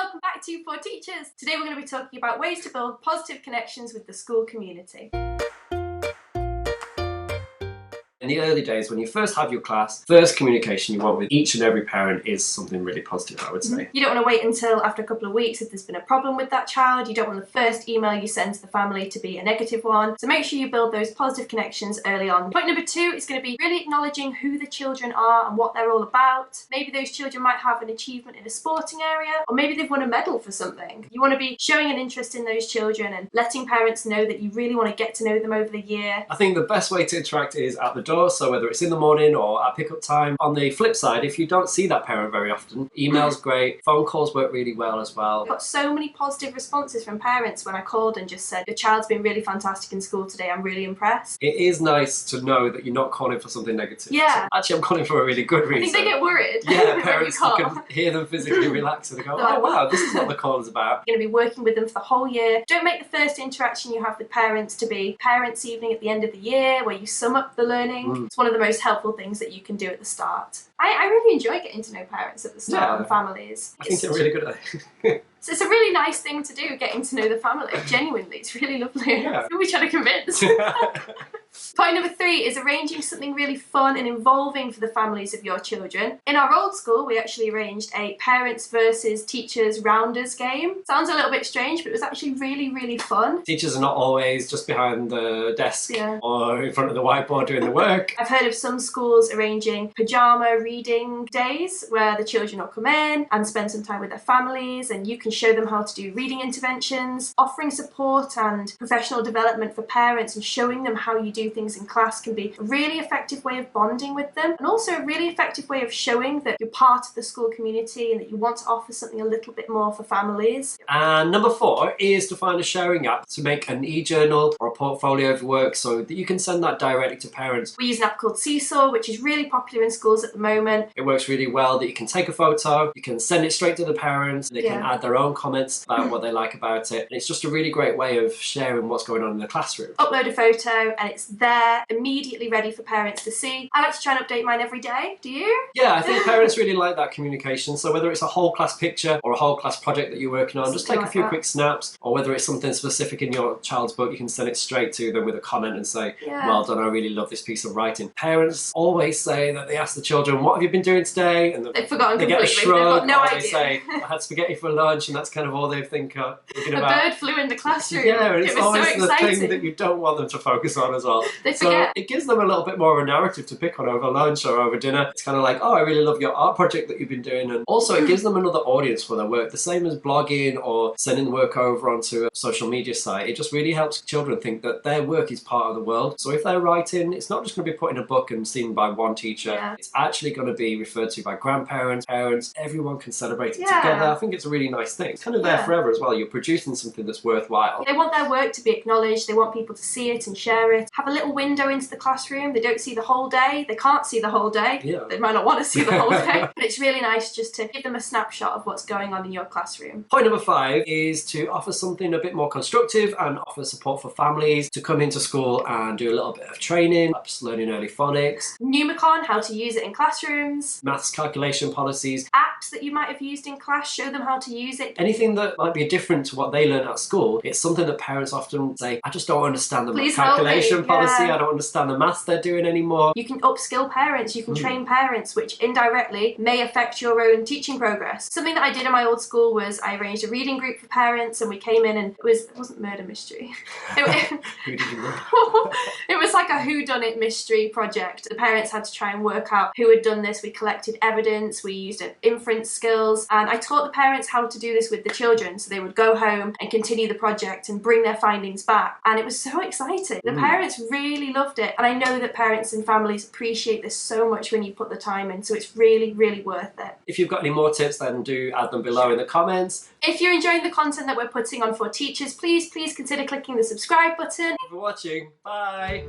welcome back to For Teachers. Today we're going to be talking about ways to build positive connections with the school community. In the early days, when you first have your class, first communication you want with each and every parent is something really positive, I would say. You don't want to wait until after a couple of weeks if there's been a problem with that child. You don't want the first email you send to the family to be a negative one. So make sure you build those positive connections early on. Point number 2 is going to be really acknowledging who the children are and what they're all about. Maybe those children might have an achievement in a sporting area, or maybe they've won a medal for something. You want to be showing an interest in those children and letting parents know that you really want to get to know them over the year. I think the best way to interact is at the door, so whether it's in the morning or at pickup time. On the flip side, if you don't see that parent very often, email's great, phone calls work really well as well. I got so many positive responses from parents when I called and just said, your child's been really fantastic in school today, I'm really impressed. It is nice to know that you're not calling for something negative. Yeah. Actually, I'm calling for a really good reason. I think they get worried. Yeah, parents you can hear them physically relax and they go, oh wow, this is what the call is about. You're going to be working with them for the whole year. Don't make the first interaction you have with parents to be parents' evening at the end of the year where you sum up the learning. It's one of the most helpful things that you can do at the start. I really enjoy getting to know parents at the start and families. I think they're really good at it. So it's a really nice thing to do, getting to know the family. Genuinely, it's really lovely. Yeah. Who are we trying to convince? Point number 3 is arranging something really fun and involving for the families of your children. In our old school, we actually arranged a parents versus teachers rounders game. Sounds a little bit strange, but it was actually really, really fun. Teachers are not always just behind the desk or in front of the whiteboard doing the work. I've heard of some schools arranging pyjama reading days where the children will come in and spend some time with their families, and you can show them how to do reading interventions. Offering support and professional development for parents and showing them how you do things in class can be a really effective way of bonding with them, and also a really effective way of showing that you're part of the school community and that you want to offer something a little bit more for families. And number 4 is to find a sharing app to make an e-journal or a portfolio of work so that you can send that directly to parents. We use an app called Seesaw, which is really popular in schools at the moment. It works really well that you can take a photo, you can send it straight to the parents, and they can add their own comments about what they like about it. And it's just a really great way of sharing what's going on in the classroom. Upload a photo and it's there, immediately ready for parents to see. I like to try and update mine every day. Do you? Yeah, I think parents really like that communication. So whether it's a whole class picture or a whole class project that you're working on, just take a few quick snaps, or whether it's something specific in your child's book, you can send it straight to them with a comment and say, well done, I really love this piece of writing. Parents always say that they ask the children, what have you been doing today? And they've forgotten they completely. Get a shrug, They've got no idea. They say, I had spaghetti for lunch, and that's kind of all they think thinking a about. bird flew in the classroom. Yeah, and it it's was always so the exciting. thing that you don't want them to focus on as well. They forget. So it gives them a little bit more of a narrative to pick on over lunch or over dinner. It's kind of like, oh, I really love your art project that you've been doing. And also it gives them another audience for their work. The same as blogging or sending work over onto a social media site. It just really helps children think that their work is part of the world. So if they're writing, it's not just going to be put in a book and seen by one teacher. It's actually going to be referred to by grandparents, parents. Everyone can celebrate it together. I think it's a really nice thing. It's kind of there forever as well. You're producing something that's worthwhile. They want their work to be acknowledged. They want people to see it and share it. Have a little window into the classroom. They don't see the whole day. They can't see the whole day. They might not want to see the whole day. But it's really nice just to give them a snapshot of what's going on in your classroom. Point number 5 is to offer something a bit more constructive and offer support for families to come into school and do a little bit of training, perhaps learning early phonics. Numicon, how to use it in classrooms. Maths calculation policies. Apps that you might have used in class, show them how to use it. Anything that might be different to what they learn at school. It's something that parents often say, I just don't understand the calculation policy, I don't understand the maths they're doing anymore. You can upskill parents, you can train parents, which indirectly may affect your own teaching progress. Something that I did in my old school was I arranged a reading group for parents, and we came in and it wasn't murder mystery. Who did you murder? It was like a whodunit mystery project. The parents had to try and work out who had done this. We collected evidence, we used inference skills, and I taught the parents how to do this with the children, so they would go home and continue the project and bring their findings back. And it was so exciting. The parents really loved it, and I know that parents and families appreciate this so much when you put the time in, so it's really, really worth it. If you've got any more tips, then do add them below in the comments. If you're enjoying the content that we're putting on For Teachers, please consider clicking the subscribe button. Thank you for watching. Bye.